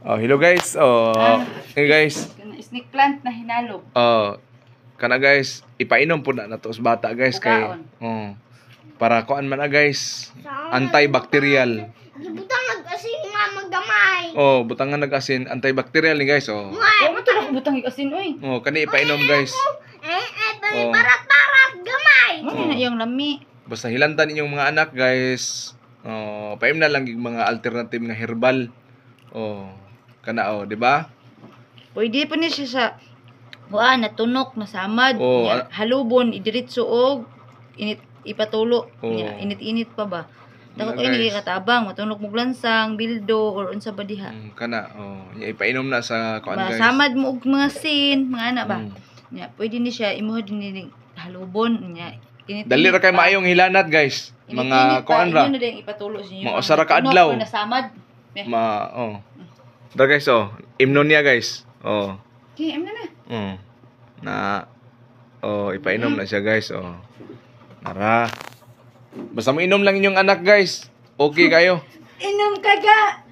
Oh, hello guys. Hey guys. Snake plant na hinalog. Kana guys, ipainom po na nato sa bata guys kay para kuan man na guys, antibacterial. Butang nag-asin nga maggamay. Butangan nag-asin, antibacterial ni guys. Mo to na butang ig-asin oy. Kani ipainom guys. Parat-parat gamay. Mo na iyang lami. Basta hilantan inyong mga anak guys. Paim na lang yung mga alternative nga herbal. Kana di ba? Pwede pa ni siya sa natunok, nasamad, halubon, idiritso og init ipatulo. Init-init pa ba? Dako kay ni katabang, matunok mo glansang, bildo or unsa ba diha. Kana ipainom na sa kuan guys. Samad mo og mga sin, mga ana ba. Nya pwede ni siya imuha din ni halubon nya. Dali ra kay maayong hilanat guys. Mga kuan ra. Inyo na din ipatulo sa inyo. Mga usara ka adlaw. Nasamad. Da guys imnonia guys. Okay, imno na. Ipainom na siya guys. Nara. Basta mo inom lang inyong anak guys. Okay kayo. Inom ka ga.